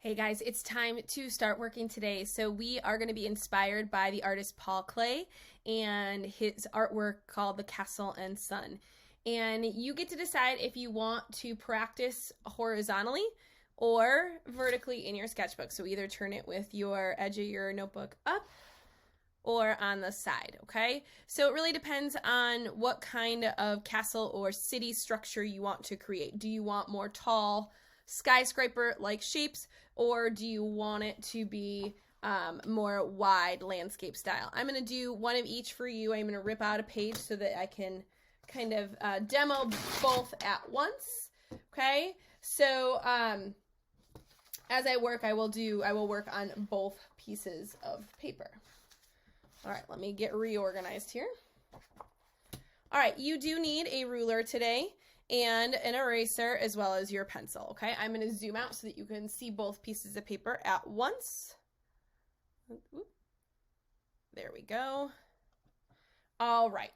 Hey guys, it's time to start working today. So we are going to be inspired by the artist Klee and his artwork called The Castle and Sun. And you get to decide if you want to practice horizontally or vertically in your sketchbook. So either turn it with your edge of your notebook up or on the side, okay? So it really depends on what kind of castle or city structure you want to create. Do you want more tall, skyscraper-like shapes, or do you want it to be more wide landscape style? I'm going to do one of each for you. I'm going to rip out a page so that I can kind of demo both at once, okay? So as I work, I will work on both pieces of paper. All right, let me get reorganized here. All right, you do need a ruler today and an eraser as well as your pencil, okay? I'm going to zoom out so that you can see both pieces of paper at once. There we go. All right,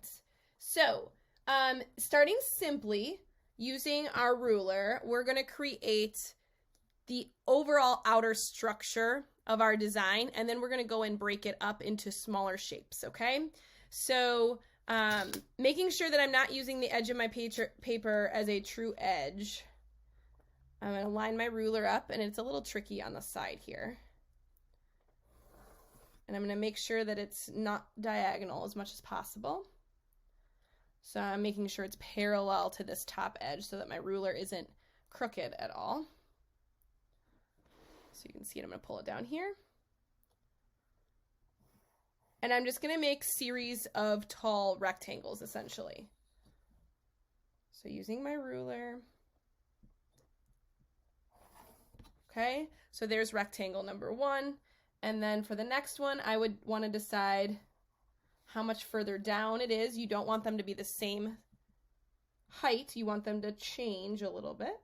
so starting simply using our ruler, we're going to create the overall outer structure of our design, and then we're going to go and break it up into smaller shapes, okay? So making sure that I'm not using the edge of my paper as a true edge. I'm going to line my ruler up, and it's a little tricky on the side here. And I'm going to make sure that it's not diagonal as much as possible. So I'm making sure it's parallel to this top edge so that my ruler isn't crooked at all. So you can see it, I'm going to pull it down here. And I'm just going to make series of tall rectangles, essentially. So using my ruler. Okay, so there's rectangle number one. And then for the next one, I would want to decide how much further down it is. You don't want them to be the same height. You want them to change a little bit.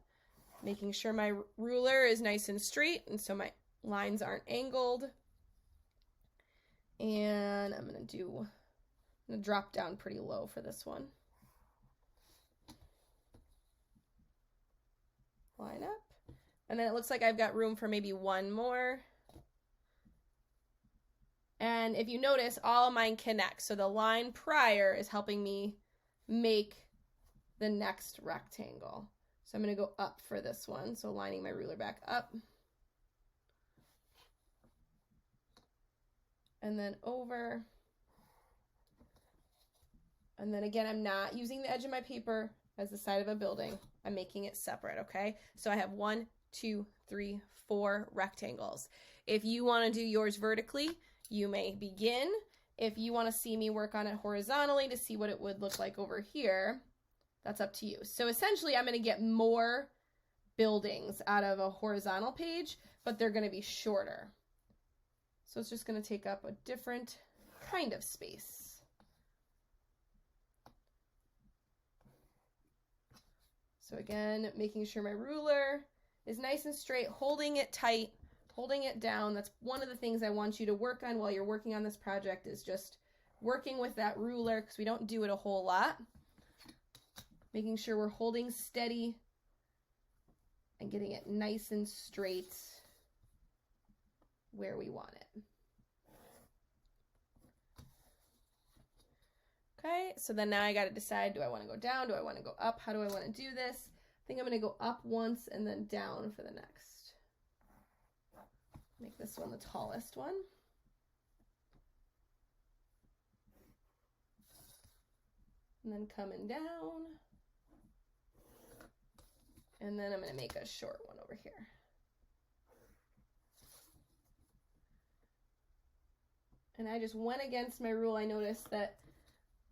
Making sure my ruler is nice and straight, and so my lines aren't angled. And I'm going to drop down pretty low for this one. Line up. And then it looks like I've got room for maybe one more. And if you notice, all of mine connect. So the line prior is helping me make the next rectangle. So I'm going to go up for this one. So lining my ruler back up. And then over. And then again, I'm not using the edge of my paper as the side of a building. I'm making it separate, okay? So I have 1, 2, 3, 4 rectangles. If you want to do yours vertically, you may begin. If you want to see me work on it horizontally to see what it would look like over here, that's up to you. So essentially, I'm going to get more buildings out of a horizontal page, but they're going to be shorter. So it's just going to take up a different kind of space. So again, making sure my ruler is nice and straight, holding it tight, holding it down. That's one of the things I want you to work on while you're working on this project, is just working with that ruler, because we don't do it a whole lot. Making sure we're holding steady and getting it nice and straight where we want it. Okay, so then now I got to decide, do I want to go down? Do I want to go up? How do I want to do this? I think I'm going to go up once and then down for the next. Make this one the tallest one. And then coming down. And then I'm going to make a short one over here. And I just went against my rule. I noticed that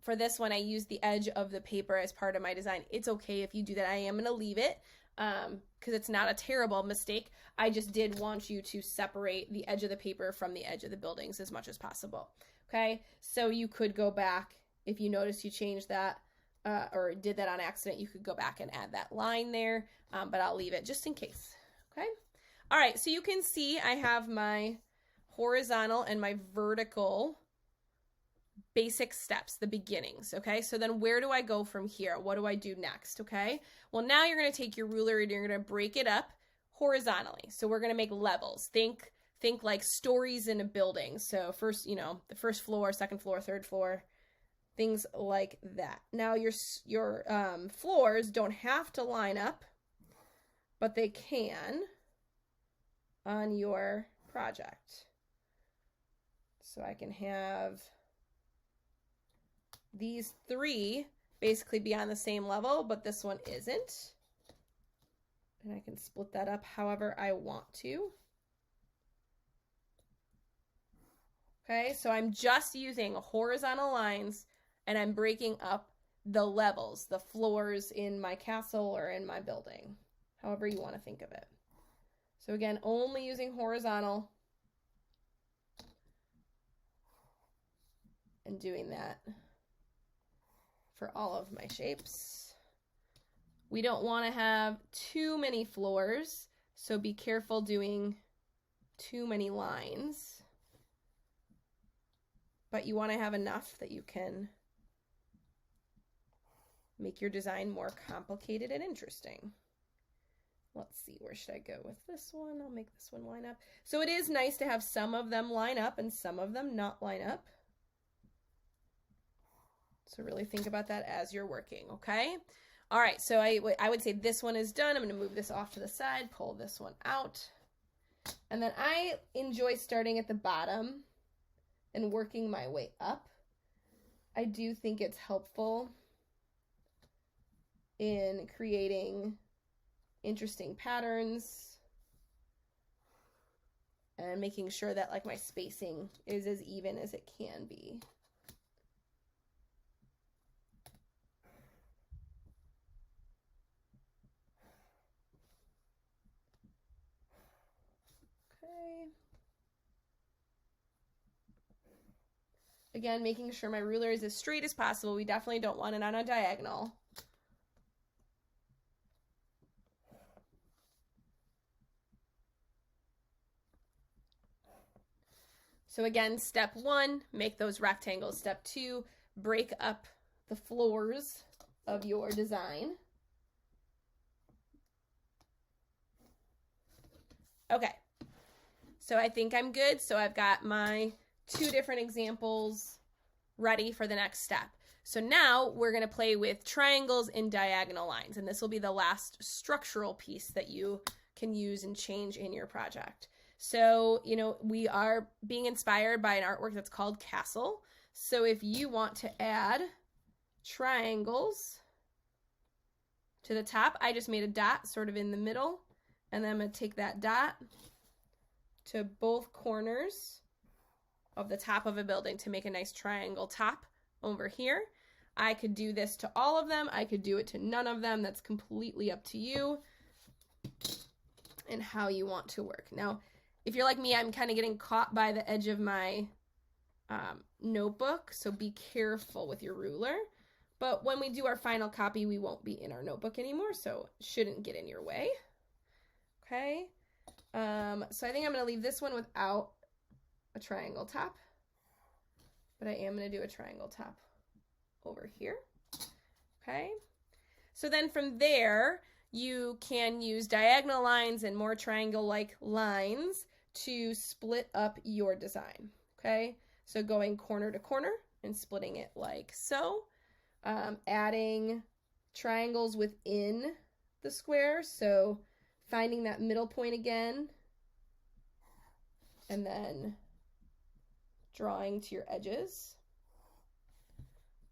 for this one, I used the edge of the paper as part of my design. It's okay if you do that. I am going to leave it because it's not a terrible mistake. I just did want you to separate the edge of the paper from the edge of the buildings as much as possible. Okay, so you could go back. If you notice you changed that or did that on accident, you could go back and add that line there, but I'll leave it just in case. Okay, all right, so you can see I have my horizontal and my vertical basic steps, the beginnings, okay? So then where do I go from here? What do I do next, okay? Well, now you're going to take your ruler and you're going to break it up horizontally. So we're going to make levels. Think like stories in a building. So first, you know, the first floor, second floor, third floor, things like that. Now your floors don't have to line up, but they can on your project. So I can have these three basically be on the same level, but this one isn't. And I can split that up however I want to. Okay, so I'm just using horizontal lines and I'm breaking up the levels, the floors in my castle or in my building, however you want to think of it. So again, only using horizontal and doing that for all of my shapes. We don't want to have too many floors, so be careful doing too many lines. But you want to have enough that you can make your design more complicated and interesting. Let's see, where should I go with this one? I'll make this one line up. So it is nice to have some of them line up and some of them not line up. So really think about that as you're working, okay? All right, so I would say this one is done. I'm going to move this off to the side, pull this one out. And then I enjoy starting at the bottom and working my way up. I do think it's helpful in creating interesting patterns and making sure that like my spacing is as even as it can be. Okay. Again, making sure my ruler is as straight as possible. We definitely don't want it on a diagonal. So again, step 1, make those rectangles. Step 2, break up the floors of your design. Okay, so I think I'm good. So I've got my 2 different examples ready for the next step. So now we're going to play with triangles and diagonal lines, and this will be the last structural piece that you can use and change in your project. So, you know, we are being inspired by an artwork that's called Castle. So if you want to add triangles to the top, I just made a dot sort of in the middle, and then I'm going to take that dot to both corners of the top of a building to make a nice triangle top over here. I could do this to all of them. I could do it to none of them. That's completely up to you and how you want to work. Now, if you're like me, I'm kind of getting caught by the edge of my notebook, so be careful with your ruler. But when we do our final copy, we won't be in our notebook anymore, so it shouldn't get in your way. Okay, so I think I'm going to leave this one without a triangle top, but I am going to do a triangle top over here. Okay, so then from there, you can use diagonal lines and more triangle-like lines to split up your design. Okay, so going corner to corner and splitting it like so. Adding triangles within the square, so finding that middle point again and then drawing to your edges.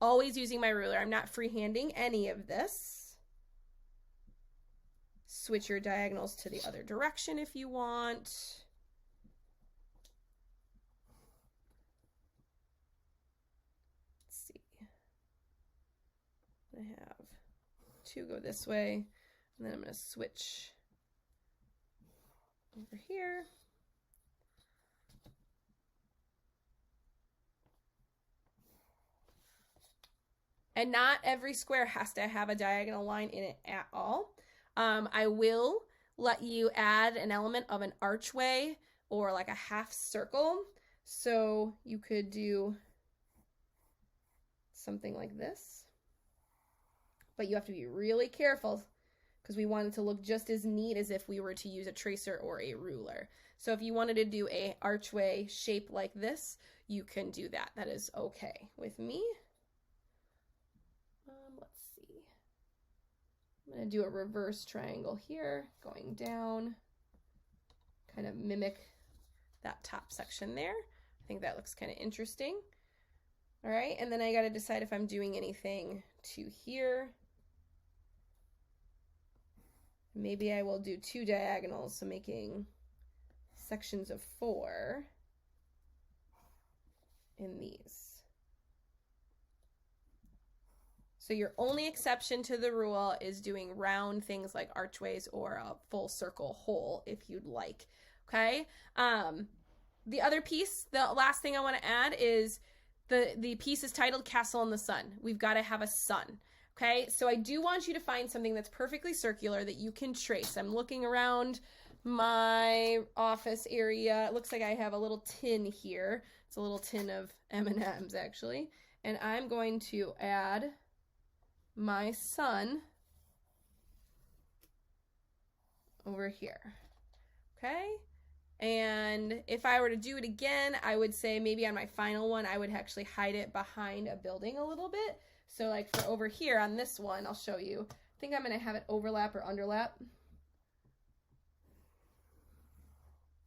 Always using my ruler. I'm not freehanding any of this. Switch your diagonals to the other direction if you want. Let's see. I have 2 go this way, and then I'm going to switch over here. And not every square has to have a diagonal line in it at all. I will let you add an element of an archway or like a half circle. So you could do something like this. But you have to be really careful because we want it to look just as neat as if we were to use a tracer or a ruler. So if you wanted to do a archway shape like this, you can do that. That is okay with me. Let's see. I'm going to do a reverse triangle here, going down, kind of mimic that top section there. I think that looks kind of interesting. All right, and then I got to decide if I'm doing anything to here. Maybe I will do 2 diagonals, so making sections of 4 in these. So your only exception to the rule is doing round things like archways or a full circle hole if you'd like, okay? The other piece, the last thing I want to add is the piece is titled Castle in the Sun. We've got to have a sun. Okay, so I do want you to find something that's perfectly circular that you can trace. I'm looking around my office area. It looks like I have a little tin here. It's a little tin of M&Ms actually. And I'm going to add my sun over here. Okay, and if I were to do it again, I would say maybe on my final one, I would actually hide it behind a building a little bit. So like for over here on this one, I'll show you. I think I'm going to have it overlap or underlap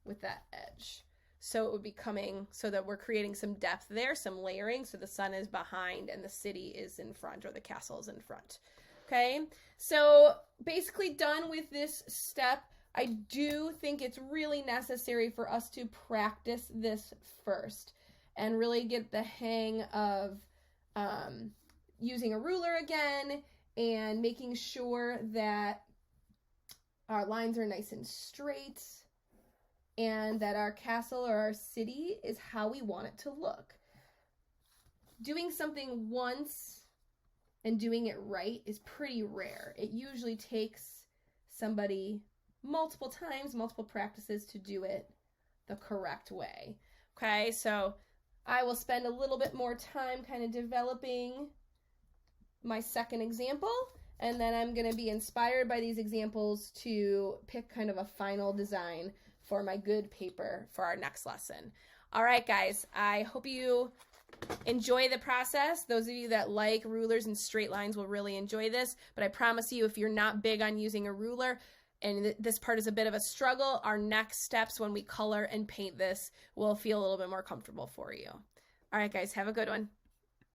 with that edge. So it would be coming so that we're creating some depth there, some layering. So the sun is behind and the city is in front, or the castle is in front. Okay, so basically done with this step. I do think it's really necessary for us to practice this first and really get the hang of using a ruler again and making sure that our lines are nice and straight and that our castle or our city is how we want it to look. Doing something once and doing it right is pretty rare. It usually takes somebody multiple times, multiple practices to do it the correct way. Okay, so I will spend a little bit more time kind of developing my second example, and then I'm going to be inspired by these examples to pick kind of a final design for my good paper for our next lesson. All right, guys, I hope you enjoy the process. Those of you that like rulers and straight lines will really enjoy this, but I promise you, if you're not big on using a ruler and this part is a bit of a struggle, our next steps when we color and paint this will feel a little bit more comfortable for you. All right, guys, have a good one.